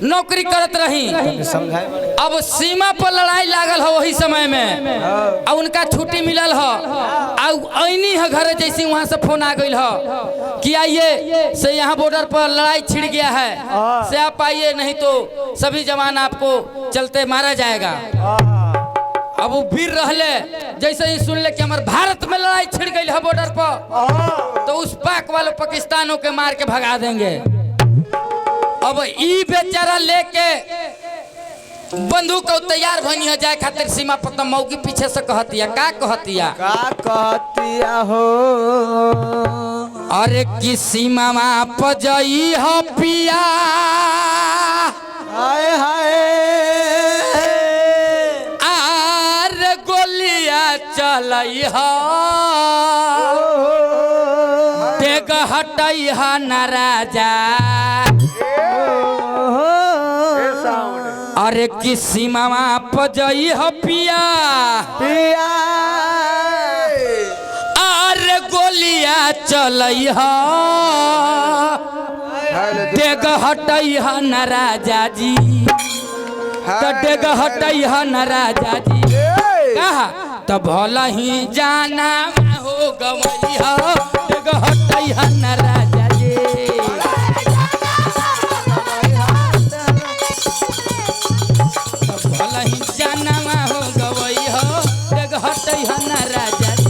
नौकरी करत रही। अब सीमा पर लड़ाई लागल हो वही समय में, अब उनका छुट्टी मिलल हो, आईनी है घर जैसे वहां से फोन आ गई हो कि आइए से यहाँ बॉर्डर पर लड़ाई छिड़ गया है, से आप आइए नहीं तो सभी जवान आपको चलते मारा जाएगा। अब वो वीर रहले, जैसे ही सुन ले कि हमारे भारत में लड़ाई छिड़ गई है बॉर्डर पर, तो उस पाक वाले पाकिस्तानों के मार के भगा देंगे। अब ई बेचारा लेके बंदूक तैयार भनी हो जाए खातिर सीमा पर, तो मौगी पीछे से कहतिया का कहतिया हो अरे कि सीमा पर जई हो पिया, हाय हाय आर गोलिया चलई हो, देख हटई हो न राजा। अरे कि सीमा पर जई हो पिया, अरे गोलिया चलई हो, देख हटई हो न राजा जी, तो देख हटई हो न राजा जी। कहा तो भला ही जाना हो गवई हो, देख हटई हो न राजा जी। भला ही जाना हो गवई हो, देख हटई हो न राजा जी।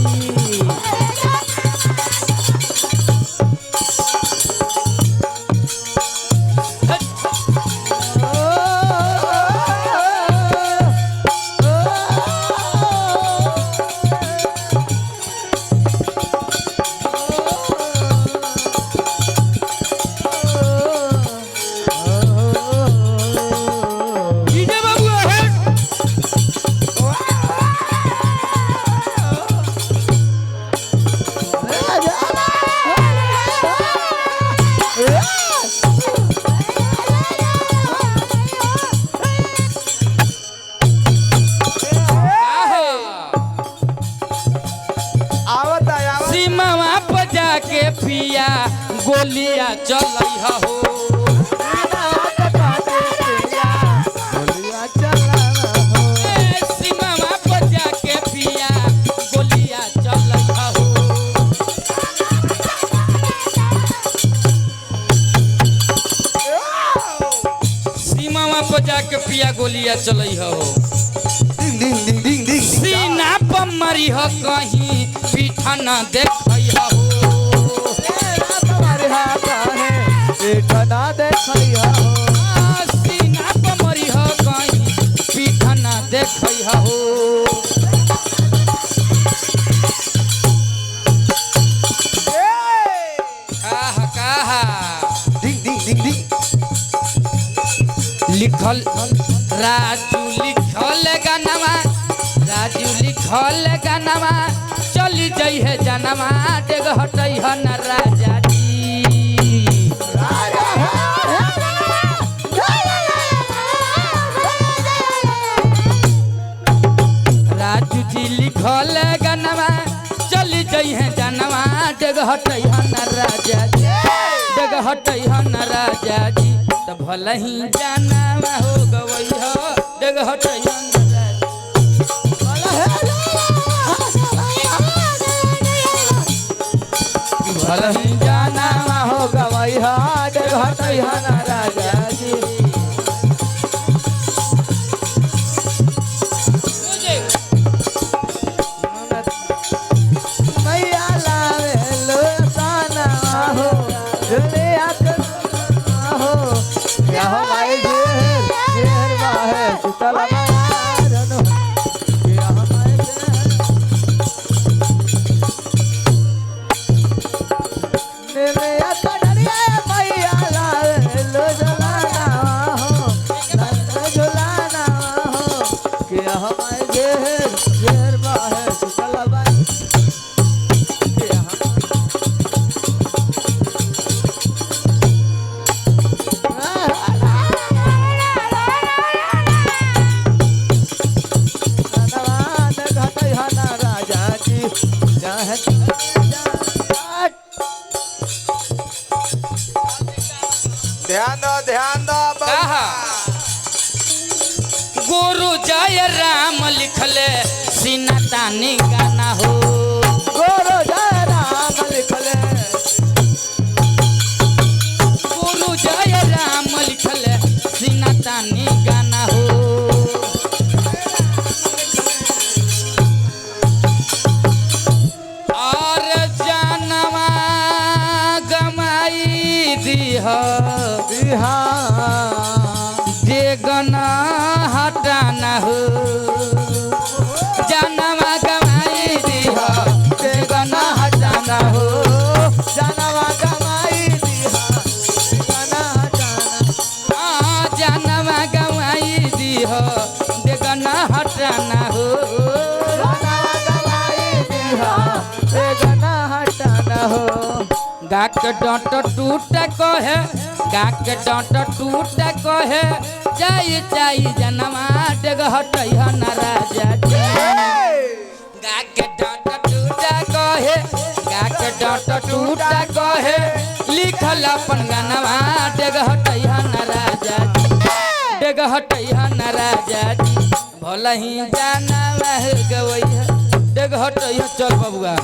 पिया गोलिया चलई हो, सीमा पर जाके पिया गोलिया चलई हो। सीमा पर जाके पिया गोलिया चलई हो, सीना पर मरी हो कहीं पीठा न देखई हो, ना देखई हो, सीना पर मरी हो कहीं पीठा न देखई हो। कहा लिखल राजू लिखल गानवा, राजू लिखल गानवा, चली जई है जनवा, देख हटई हो न राजा जी। राजू जी लिखल गानवा, चली जई है जनवा, देख हटई हो न राजा जी, देख हटई हो न राजा जी। तो भला ही जानवा हो गवई हो, देख हटई हो न राजा, भला ही जानवा हो गवई हो, देख हटई हो न राजा जी। जय राम लिखले सीना तानी गाना हो गुरु जय राम लिखले गुरु जय राम लिखले सीना तानी गाना हो और जानवा गमाई दीह बेगना हटाना हो जानवा गमाई दीह बेगना हटाना हो जानवा कमाई दिहा गाना हटाना जानवा गवाई दीह बेगना हटाना हो जानवा कमाई दिहा गाना हटाना हो गाक डांट टूट कहे गाक डांट टूट कहे जाई जाई जनवा डेग हटैह न राजा गाक डांट टूट कहे गाक डांट टूट कहे लिखल अपन गनवा डेग हटैह न राजा डेग हटैह न राजा जी भलही जानवा गवैह डेग हटैह चल बबुआ।